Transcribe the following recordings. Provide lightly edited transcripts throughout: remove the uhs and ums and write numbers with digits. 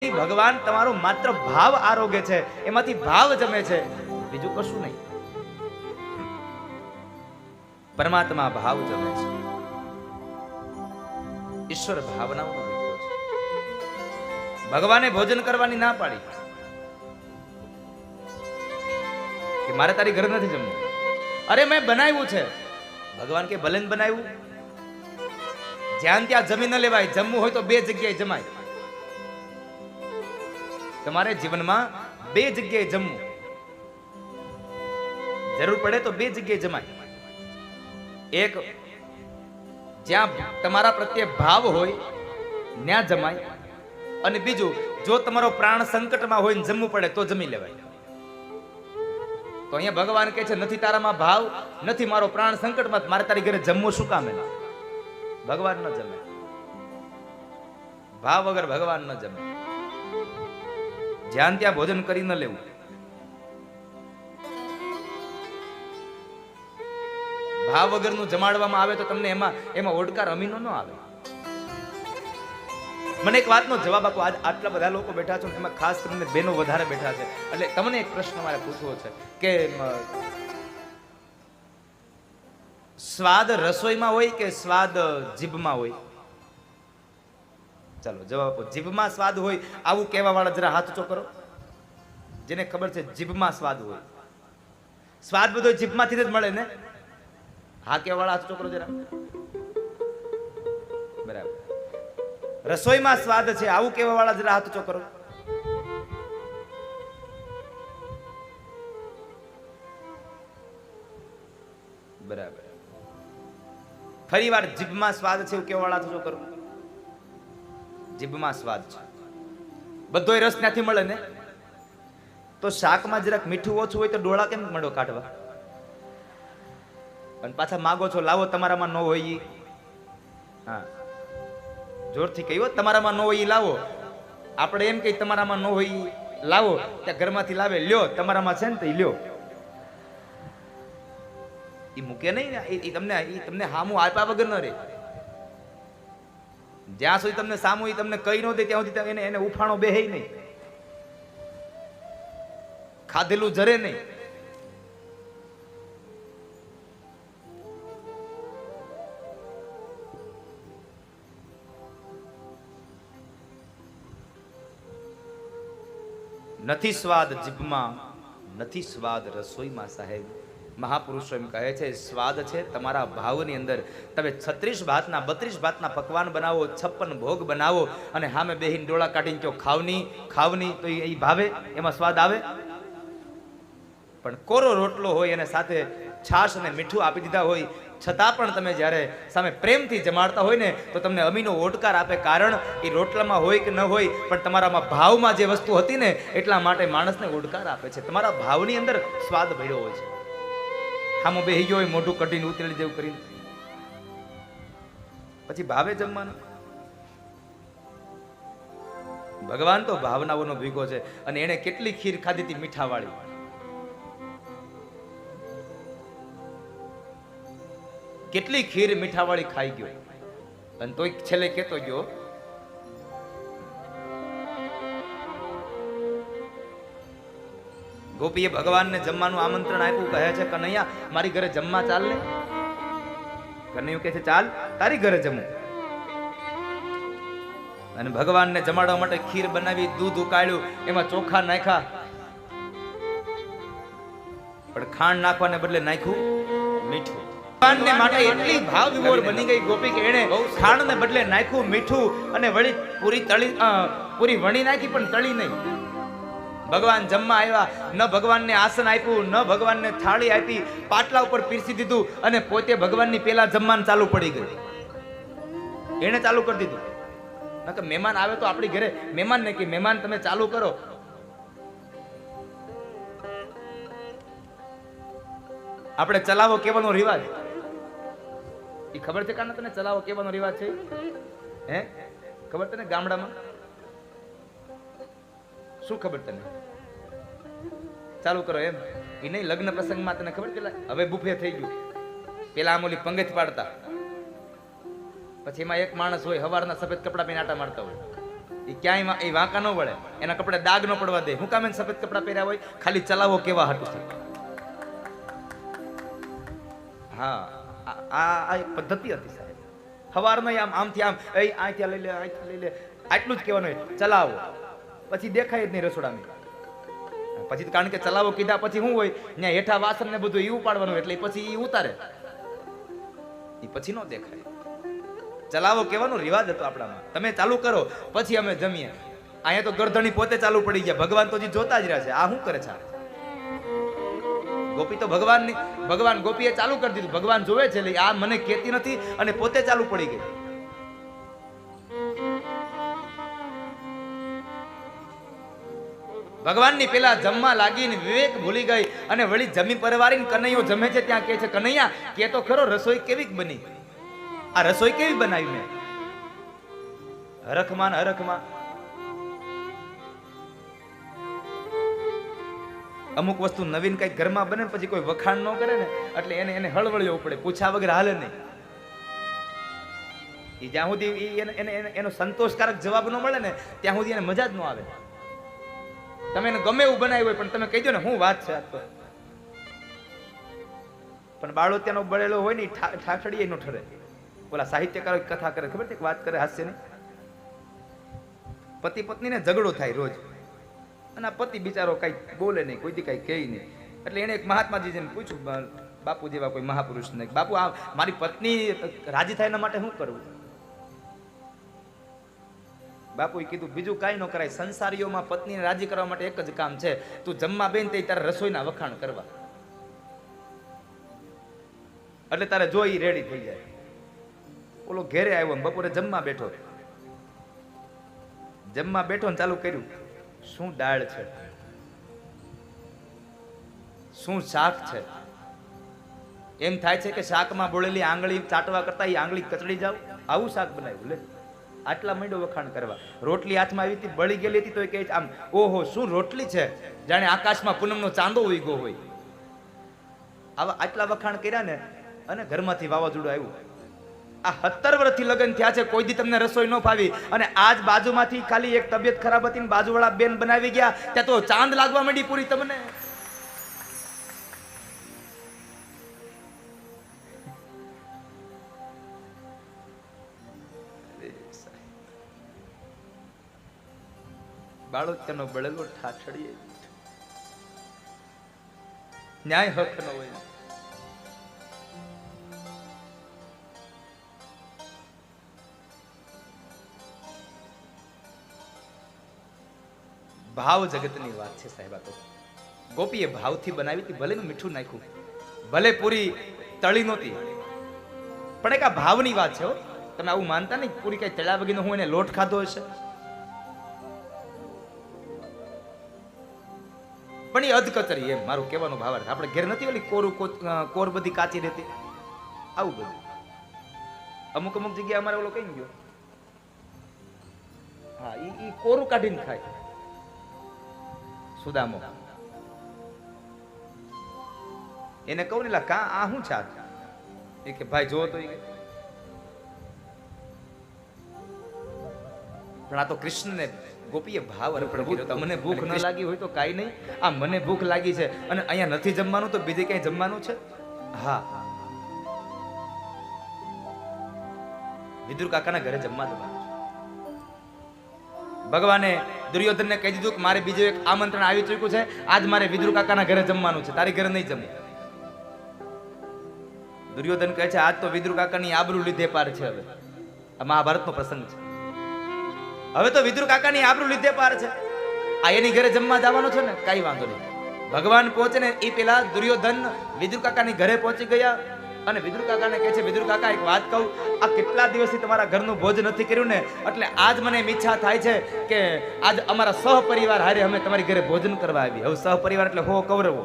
ભગવાન તમારો માત્ર ભાવ આરોગ્ય છે, એમાંથી ભાવ જમે છે, બીજું કશું નહીં. પરમાત્મા ભાવ જમે છે. ઈશ્વર ભાવનાઓનો વિભો છે. ભગવાને ભોજન કરવાની ના પાડી કે મારે તારી ઘરે નથી જમવું. અરે મેં બનાવ્યું છે. ભગવાન કે ભલે ને બનાવ્યું, જ્યાં ત્યાં જમી ન લેવાય. જમવું હોય તો બે જગ્યાએ જમાય. તમારે જીવનમાં બે જગ્યાએ જમવું, જરૂર પડે તો બે જગ્યાએ જમાય. એક જ્યાં તમારા પ્રત્યે ભાવ હોય ત્યાં જમાય, અને બીજું જો તમારો પ્રાણ સંકટમાં હોય ને જમવું પડે તો જમી લેવાય. તો અહીંયા ભગવાન કહે છે નથી તારામાં ભાવ, નથી મારો પ્રાણ સંકટમાં, મારે તારી ઘરે જમવું શું કામ? ભગવાન ન જમે. ભાવ વગર ભગવાન ન જમે. જ્યાં ત્યાં ભોજન કરી ન લેવું. ભાવ વગરનું જમાડવામાં આવે તો તમને એમાં ઓડકાર અમીનો ન આવે. મને એક વાતનો જવાબ આપો. આટલા બધા લોકો બેઠા છો, એમાં ખાસ કરીને બહેનો વધારે બેઠા છે, એટલે તમને એક પ્રશ્ન મારે પૂછવો છે કે સ્વાદ રસોઈમાં હોય કે સ્વાદ જીભમાં હોય? ચાલો જવાબ આપો. જીભમાં સ્વાદ હોય આવું કહેવા વાળા જરા હાથ ઊંચો કરો. જેને ખબર છે જીભમાં સ્વાદ હોય. સ્વાદ બધો જીભમાંથી જ મળે ને? હા કહેવા વાળા હાથ ઊંચો કરો જરા. બરાબર. રસોઈમાં સ્વાદ છે આવું કહેવા વાળા જરા હાથ ઊંચો કરો. બરાબર. ફરી વાર જીભમાં સ્વાદ છે એવું કહેવા વાળા હાથ ઊંચો કરો. જીભમાં સ્વાદ છે. બધોય રસ ત્યાંથી મળે ને? તો શાકમાં જરાક મીઠું ઓછું હોય તો ડોળા કેમ મળો કાઢવા? અને પાછા માગો છો લાવો તમારામાં ન હોય ઈ. હા, જોરથી કહ્યું તમારામાં ન હોય ઈ લાવો. આપણે એમ કહી તમારામાં ન હોય ઈ લાવો, ત્યાં ઘરમાંથી લાવે, લ્યો તમારામાં છે ને તો ઈ લ્યો. ઈ મૂકે નહીં ને, ઈ તમને હામું આપ્યા વગર ન રહે. જ્યાં સુધી તમને સામું ઈ તમને કઈ ન દે ત્યાં સુધી એને ઉફાણો બેહે નહીં, ખાધેલું જરે નહીં. નથી સ્વાદ જીભમાં, નથી સ્વાદ રસોઈમાં. સાહેબ મહાપુરુષો એમ કહે છે સ્વાદ છે તમારા ભાવની અંદર. તમે 36 ભાતના 32 ભાતના પકવાન બનાવો, 56 ભોગ બનાવો, અને સામે બેહીને ડોળા કાઢીને કહો ખાવની તો એ ભાવે? એમાં સ્વાદ આવે? પણ કોરો રોટલો હોય અને સાથે છાશ અને મીઠું આપી દીધા હોય છતાં પણ તમે જ્યારે સામે પ્રેમથી જમાડતા હોય ને તો તમને અમીનો ઓડકાર આપે. કારણ એ રોટલામાં હોય કે ન હોય, પણ તમારામાં ભાવમાં જે વસ્તુ હતી ને એટલા માટે માણસને ઓડકાર આપે છે. તમારા ભાવની અંદર સ્વાદ ભર્યો હોય છે. આમાં બેહી ગયો હોય મોઢું કઢીને ઉતરેલી જેવું કરીને, પછી ભાવે જમવાનું. ભગવાન તો ભાવનાઓનો ભીગો છે. અને એને કેટલી ખીર ખાધી હતી મીઠાવાળી. કેટલી ખીર મીઠાવાળી ખાઈ ગયો, અને તોય છેલ્લે કેતો ગયો ગોપીએ ભગવાનને જમવાનું આમંત્રણ આપ્યું. કહે છે કનૈયા મારી ઘરે જમવા ચાલ ને. કનૈયું કહે છે ચાલ તારી ઘરે જમું. અને ભગવાનને જમાડવા માટે ખીર બનાવી, દૂધ ઉકાળ્યું, એમાં ચોખા નાખ્યા, પણ ખાંડ નાખવાને બદલે નાખ્યું મીઠું. ભગવાનને માટે એટલી ભાવ વિભોર બની ગઈ ગોપી કે એને ખાંડને બદલે નાખ્યું મીઠું, અને વળી પૂરી વણી નાખી પણ તળી નહીં. ભગવાન જમવા આવ્યા, ન ભગવાનને આસન આપ્યું, ન ભગવાનને થાળી આપી, પાટલા ઉપર પીરસી દીધું, અને પોતે ભગવાનની પેલા જમવાનું ચાલુ પડી ગયું. એને ચાલુ કરી દીધું. નકર મહેમાન આવે તો આપણી ઘરે મહેમાન ને કે મહેમાન તમે ચાલુ કરો. આપણે ચલાવો કેવાનો રિવાજ એ ખબર છે? કાને તને ચલાવો કેવાનો રિવાજ છે? હે ખબર તને? ગામડામાં શું ખબર તને? ચાલુ કરો એમ એ નહીં. લગ્ન પ્રસંગમાં તને ખબર? પેલા હવે બુફે થઈ ગયું. પેલા આમ ઓલી પંગત પાડતા, પછી એમાં એક માણસ હોય હવારના સફેદ કપડા પહેરીને આટા મારતા હોય, એ ક્યાંય એ વાંકા ન વળે, એના કપડે દાગ ન પડવા દે. હું કામ એને સફેદ કપડા પહેર્યા હોય? ખાલી ચલાવો કેવા હાટું છે. હા, આ એક પદ્ધતિ હતી સાહેબ. સવારમાં આમથી આમ અહીંથી લઈ લે, અહીંથી લઈ લે, આટલું જ કહેવાનું હોય, ચલાવો. પછી દેખાય જ નહીં રસોડામાં. પછી કારણ કે ચલાવો કીધા પછી શું હોય, ત્યાં હેઠા વાસણ ને બધું એ ઉપાડવાનું, એટલે પછી એ ઉતારે, એ પછી ન દેખાય. ચલાવો કહેવાનો રિવાજ હતો આપણામાં. તમે ચાલુ કરો પછી અમે જમીએ. અહીંયા તો ગરધણી પોતે ચાલુ પડી ગયા. ભગવાન તો હજી જોતા જ રહ્યા છે. આ શું કરે છે? ગોપી તો ભગવાન ગોપીએ ચાલુ કરી દીધું. ભગવાન જોવે છે, એટલે આ મને કહેતી નથી અને પોતે ચાલુ પડી ગઈ. ભગવાનની પેલા જમવા લાગીને વિવેક ભૂલી ગઈ અને વળી જમી પરવારીને કનૈયો જમે છે ત્યાં કહે છે, કનૈયા કે તો ખરો રસોઈ કેવી બની? આ રસોઈ કેવી બનાવી મેં? હરખમાં હરખમાં અમુક વસ્તુ નવીન કઈ ઘરમાં બને પછી કોઈ વખાણ ન કરે ને એટલે એને હળવળવું પડે, પૂછા વગર હાલે નહીં. એ જ્યાં સુધી એનો સંતોષકારક જવાબ ન મળે ને ત્યાં સુધી એને મજા જ ન આવે. તમે એને ગમે એવું બનાવ્યું હોય પણ તમે કહી દો ને શું વાત છે આ તો. પણ બાળો ત્યાંનો બળેલો હોય ને ઠાઠડીએ નો ઠરે. ઓલા સાહિત્યકારો કથા કરે, ખબર છે વાત કરે હાસ્ય ની. પતિ પત્નીને ઝઘડો થાય રોજ, અને આ પતિ બિચારો કઈ બોલે નહીં, કોઈ દી કઈ કહે નહીં. એટલે એને એક મહાત્માજીને પૂછ્યું, બાપુ જેવા કોઈ મહાપુરુષને, બાપુ આ મારી પત્ની રાજી થાય એના માટે શું કરવું? બાપુએ કીધું, બીજું કાંઈ ન કરાય. સંસારીઓમાં પત્નીને રાજી કરવા માટે એક જ કામ છે, તું જમવા બેન તે તારે રસોઈના વખાણ કરવા, એટલે તારે જોઈ રેડી થઈ જાય. ઓલો ઘેરે આવ્યો, બપોરે જમવા બેઠો ને ચાલુ કર્યું, શું દાળ છે, શું શાક છે. એમ થાય છે કે શાકમાં બોળેલી આંગળી ચાટવા કરતા એ આંગળી કચડી જાવ, આવું શાક બનાવ્યું. લે આટલા માંડો વખાણ કરવા. રોટલી હાથમાં આવી હતી, બળી ગયેલી હતી, તો એ કહે આમ, ઓહો શું રોટલી છે, જાણે આકાશમાં પૂનમનો ચાંદો ઉગ્યો હોય. આવા આટલા વખાણ કર્યા ને, અને ઘરમાંથી વાવાઝોડું આવ્યું. આ 17 વર્ષથી લગ્ન થયા છે, કોઈ દી તમને રસોઈ ન ફાવી, અને આજ બાજુમાંથી ખાલી એક તબિયત ખરાબ હતી ને બાજુવાળા બેન બનાવી ગયા, ત્યાં તો ચાંદ લાગવા માંડી પૂરી તમને. બાળો તેનો બળેલો ઠાઠડીએ ન્યાય હક ન હોય. ભાવ જગતની વાત છે સાહેબ. આ તો ગોપીએ ભાવથી બનાવી હતી, ભલે મીઠું નાખ્યું, ભલે પૂરી તળી નહોતી, પણ એક આ ભાવની વાત છે. તમે આવું માનતા નહીં પૂરી કઈ તળ્યા વગીનો હું એને લોટ ખાધો હશે, પણ એ અધકચરી. એમ મારું કહેવાનો ભાવ આપણે ઘેર નથી ઓલી કોર બધી કાચી રહેતી, આવું બધું. અમુક જગ્યાએ અમારે ઓલો કઈ ગયો, હા ઈ કોરું કાઢીને ખાય સુદામો. એને કહું ને કા આ શું છે? એ કે ભાઈ જો તો, પણ આ તો કૃષ્ણને ગોપીએ ભાવ અર્પણ કર્યો. તમને ભૂખ ન લાગી હોય તો કાંઈ નહીં, આ મને ભૂખ લાગી છે અને અહીંયા નથી જમવાનું તો બીજે ક્યાંય જમવાનું છે. હા, વિદુર કાકાના ઘરે જમવા જવાનું છે. ભગવાને દુર્યોધનને કહી દીધું કે મારે બીજું એક આમંત્રણ આવી ચૂક્યું છે, આજ મારે વિદુર કાકાના ઘરે જમવાનું છે, તારી ઘરે નહીં જમવું. દુર્યોધન કહે છે આજ તો વિદુર કાકાની આબરૂ લીધે પાર છે. હવે આ મહાભારતનો પ્રસંગ છે. હવે તો વિદુર કાકાની આબરૂ લીધે પાર છે. આ એની ઘરે જમવા જવાનો છે ને, કઈ વાંધો નહીં. ભગવાન પહોંચે ને એ પેલા દુર્યોધન વિદુર કાકાની ઘરે પહોંચી ગયા અને વિદુર કાકાને કહે છે, વિદુર કાકા એક વાત કહું, આ કેટલા દિવસથી તમારા ઘરનું ભોજન નથી કર્યું ને, એટલે આજ મને ઈચ્છા થાય છે કે આજ અમારા સહપરિવાર હારે અમે તમારી ઘરે ભોજન કરવા આવી. હવે સહપરિવાર એટલે હો કૌરવો,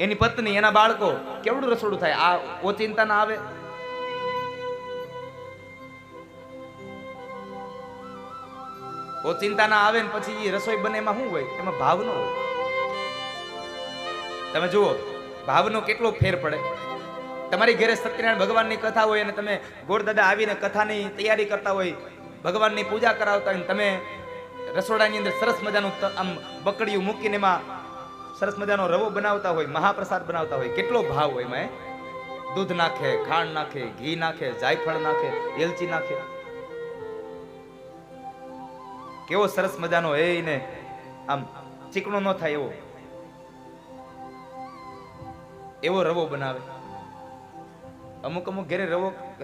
એની પત્ની, એના બાળકો, કેવડું રસોડું થાય. આ ઓચિંતા ના આવે. ઓચિંતા ના આવે ને પછી રસોઈ બને એમાં શું હોય? એમાં ભાવ ન હોય. તમે જુઓ ભાવનો કેટલો ફેર પડે. તમારી ઘરે સત્યનારાયણ ભગવાનની કથા હોય અને તમે ગોરદાદા આવીને કથાની તૈયારી કરતા હોય, ભગવાનની પૂજા કરાવતા હોય, તમે રસોડાની અંદર સરસ મજાનું આમ બકડીયું મૂકીને એમાં સરસ મજાનો રવો બનાવતા હોય, મહાપ્રસાદ બનાવતા હોય, કેટલો ભાવ હોય એમાં. દૂધ નાખે, ખાંડ નાખે, ઘી નાખે, જાયફળ નાખે, એલચી નાખે, કેવો સરસ મજાનો એને આમ ચીકણો ન થાય એવો રવો બનાવે. અમુક અમુક ઘરે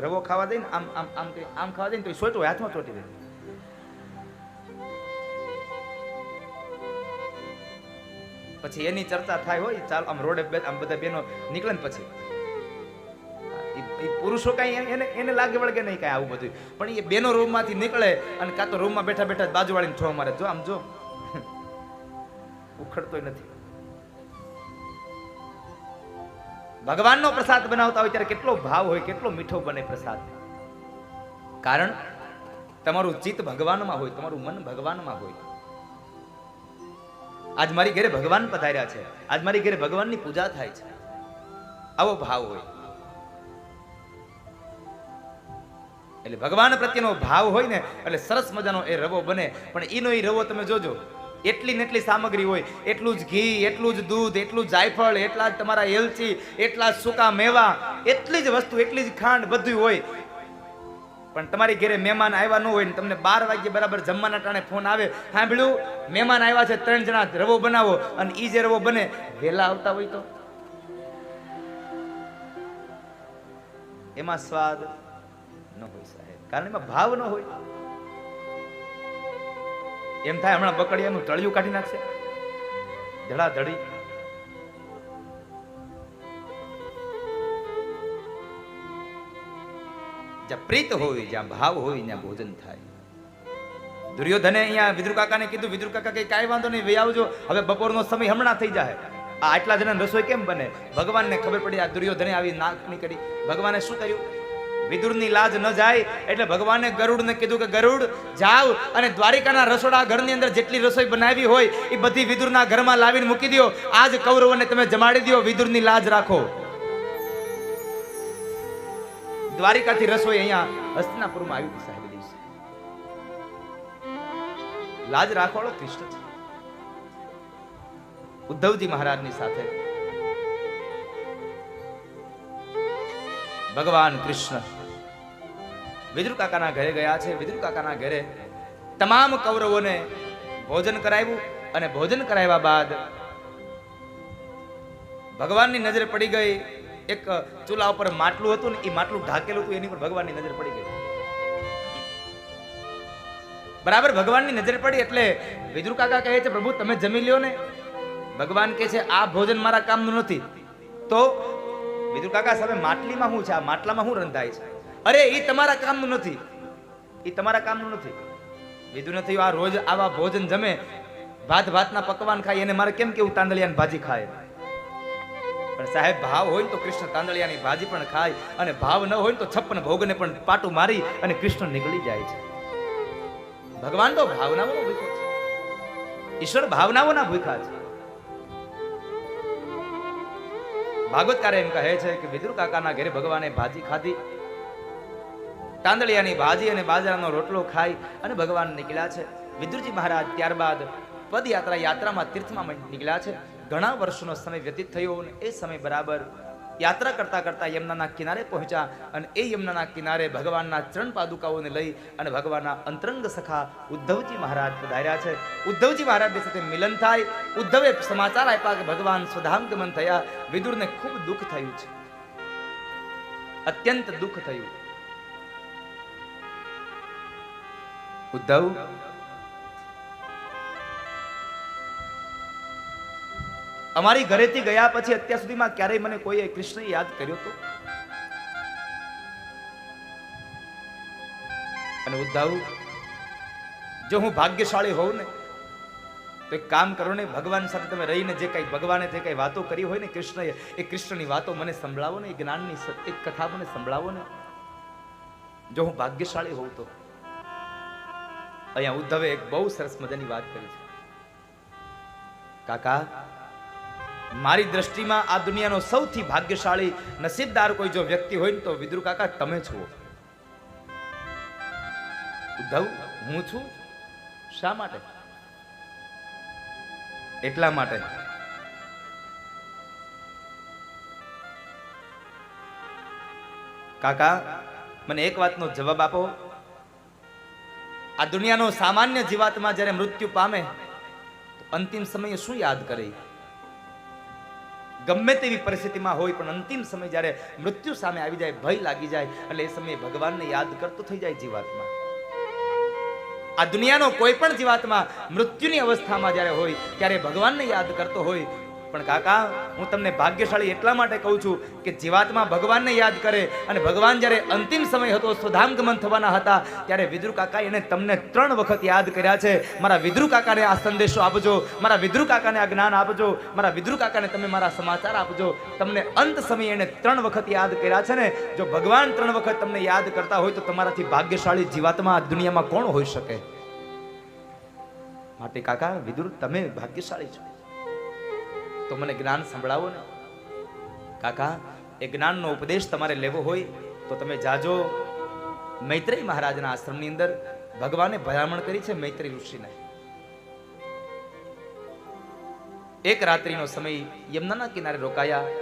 રવો ખાવા દે ને આમ આમ આમ આમ ખાવા દે ને તો સોટો હાથમાં ચોટી દે. પછી એની ચર્ચા થાય હોય, ચાલ આમ રોડે આમ બધા બેનો નીકળે ને પછી પુરુષો કઈ એને લાગે વળગે નહીં કઈ આવું બધું, પણ એ બેનો રૂમ માંથી નીકળે અને કાં તો રૂમમાં બેઠા બેઠા બાજુવાળીને ઠો મારે, જો આમ જો ઉખડતોય નથી. ભગવાનનો પ્રસાદ બનાવતા હોય ત્યારે કેટલો ભાવ હોય, કેટલો મીઠો બને પ્રસાદ. કારણ તમારું ચિત્ત ભગવાનમાં હોય, તમારું મન ભગવાનમાં હોય. આજ મારી ઘરે ભગવાન પધાર્યા છે, આજ મારી ઘરે ભગવાનની પૂજા થાય છે, આવો ભાવ હોય. એટલે ભગવાન પ્રત્યેનો ભાવ હોય ને એટલે સરસ મજાનો એ રવો બને. પણ એનો એ રવો તમે જોજો, એટલી ને એટલી સામગ્રી હોય, એટલું જ ઘી, એટલું જ દૂધ, એટલું જ જાયફળ, એટલા જ તમારા એલચી, એટલા જ સૂકા મેવા, એટલી જ વસ્તુ, એટલી જ ખાંડ, બધું હોય. પણ તમારી ઘરે મહેમાન આવ્યા ન હોય ને તમને 12 વાગ્યે બરાબર જમવાના ટાણે ફોન આવે, સાંભળ્યું મહેમાન આવ્યા છે 3 જણા, રવો બનાવો, અને ઈ જે રવો બને વહેલા આવતા હોય તો એમાં સ્વાદ ન હોય સાહેબ, કારણ એમાં ભાવ ન હોય. એમ થાય હમણાં બકડિયાનું તળિયું કાઢી નાખશે ધડાધડી. જ્યાં પ્રીત હોય, જ્યાં ભાવ હોય, ત્યાં ભોજન થાય. દુર્યોધને અહીંયા વિદુર કાકાને કીધું, વિદુર કાકા કઈ કાંઈ વાંધો નહીં, વહી આવજો, હવે બપોરનો સમય હમણાં થઈ જાય. આ આટલા જણા રસોઈ કેમ બને? ભગવાનને ખબર પડી આ દુર્યોધને આવી નાકની કરી. ભગવાને શું કર્યું? વિદુરની લાજ ન જાય એટલે ભગવાને ગરુડને કીધું કે ગરુડ જાવ અને દ્વારિકાના રસોડા ઘરની અંદર જેટલી રસોઈ બનાવી હોય એ બધી વિદુરના ઘરમાં લાવીને મૂકી દો. આજ કૌરવોને તમે જમાડી દો, વિદુરની લાજ રાખો. દ્વારિકાથી રસોઈ અહીંયા હસ્તિનાપુરમાં આવી હતી સાહેબ. દિવસે લાજ રાખવાળો કૃષ્ણ છે. ઉદ્ધવજી મહારાજની સાથે ભગવાન કૃષ્ણ વિદુર કાકાના ઘરે ગયા છે. વિદુર કાકાના ઘરે તમામ કૌરવોને ભોજન કરાવ્યું અને ભોજન કરાવ્યા બાદ ભગવાનની નજર પડી ગઈ. એક ચૂલા ઉપર માટલું હતું ને એ માટલું ઢાકેલું હતું, એની પર ભગવાનની નજર પડી ગઈ. બરાબર ભગવાનની નજર પડી એટલે વિદુર કાકા કહે છે પ્રભુ તમે જમી લ્યો ને. ભગવાન કહે છે આ ભોજન મારા કામનું નથી. તો વિદુર કાકા સાહેબ માટલીમાં શું છે? આ માટલામાં શું રંધાય છે? અરે એ તમારા કામનું નથી, એ તમારા કામનું નથી. વિદુર નથી આ રોજ આવા ભોજન જમે, ભાતના પકવાન ખાય, એને મારે કેમ કેવું તાંદળિયાની ભાજી ખાય? પણ સાહેબ ભાવ હોય ને તો કૃષ્ણ તાંદળિયાની ભાજી પણ ખાય, અને ભાવ ન હોય ને તો 56 ભોગને પણ પાટું મારી અને કૃષ્ણ નીકળી જાય છે. ભગવાન તો ભાવનાઓનો ભૂખ્યો છે, ઈશ્વર ભાવનાઓના ભૂખ્યા છે. ભાગવતકાર એમ કહે છે કે વિદુર કાકાના ઘરે ભગવાને ભાજી ખાધી, તાંદળિયાની ભાજી અને બાજરાનો રોટલો ખાઈ અને ભગવાન નીકળ્યા છે. વિદુરજી મહારાજ ત્યારબાદ યાત્રામાં તીર્થમાં નીકળ્યા છે. ઘણા વર્ષોનો સમય વ્યતીત થયો અને એ સમય બરાબર યાત્રા કરતા કરતા યમુનાના કિનારે પહોંચ્યા અને એ યમુનાના કિનારે ભગવાનના ચરણ પાદુકાઓને લઈ અને ભગવાનના અંતરંગ સખા ઉદ્ધવજી મહારાજ પધાર્યા છે. ઉદ્ધવજી મહારાજની સાથે મિલન થાય. ઉદ્ધવે સમાચાર આપ્યા કે ભગવાન સ્વધામગમન થયા. વિદુરને ખૂબ દુઃખ થયું છે, અત્યંત દુઃખ થયું. ઉદ્ધવ અમારી ઘરેથી ગયા પછી અત્યાર સુધીમાં ક્યારેય મને કોઈ કૃષ્ણ યાદ કર્યો તો? અને ઉદ્ધવ જો હું ભાગ્યશાળી હોઉં ને તો એક કામ કરો ને, ભગવાન સાથે તમે રહીને જે કઈ ભગવાને જે કઈ વાતો કરી હોય ને કૃષ્ણએ, એ કૃષ્ણની વાતો મને સંભળાવો ને, એ જ્ઞાનની એક કથા મને સંભળાવો ને. જો હું ભાગ્યશાળી હોઉં તો. અહીંયા ઉદ્ધવે એક બહુ સરસ મજાની વાત કરી છે. કાકા મારી દ્રષ્ટિમાં આ દુનિયાનો સૌથી ભાગ્યશાળી નસીબદાર કોઈ જો વ્યક્તિ હોય ને તો વિદુર કાકા તમે છો. ઉદ્ધવ હું છું. શા માટે? એટલા માટે કાકા મને એક વાતનો જવાબ આપો. આ દુનિયાનો સામાન્ય જીવાત્મા જ્યારે મૃત્યુ પામે તો અંતિમ સમયે શું યાદ કરે? ગમે તેવી પરિસ્થિતિમાં હોય પણ અંતિમ સમય જ્યારે મૃત્યુ સામે આવી જાય, ભય લાગી જાય, એટલે એ સમયે ભગવાનને યાદ કરતો થઈ જાય જીવાત્મા. આ દુનિયાનો કોઈ પણ જીવાત્મા મૃત્યુની અવસ્થામાં જ્યારે હોય ત્યારે ભગવાનને યાદ કરતો હોય. પણ કાકા હું તમને ભાગ્યશાળી એટલા માટે કહું છું કે જીવાત્મા ભગવાનને યાદ કરે. અને ભગવાન જ્યારે અંતિમ સમય હતો, સ્વધામગમન થવાના હતા, ત્યારે વિદુર કાકા એને તમને 3 વખત યાદ કર્યા છે. મારા વિદુર કાકાને આ સંદેશો આપજો, મારા વિદુર કાકાને આ જ્ઞાન આપજો, મારા વિદુર કાકાને તમે મારા સમાચાર આપજો. તમને અંત સમયે એને 3 વખત યાદ કર્યા છે ને. જો ભગવાન 3 વખત તમને યાદ કરતા હોય તો તમારાથી ભાગ્યશાળી જીવાત્મા આ દુનિયામાં કોણ હોઈ શકે? માટે કાકા વિદુર તમે ભાગ્યશાળી છો. તો મને જ્ઞાન સંભળાવો ને. કાકા એ જ્ઞાનનો ઉપદેશ તમારે લેવો હોય તો તમે જાજો મૈત્રેય મહારાજના આશ્રમની અંદર ભગવાને ભલામણ કરી છે. મૈત્રેય ઋષિને એક રાત્રિનો સમય યમુનાના કિનારે રોકાયા.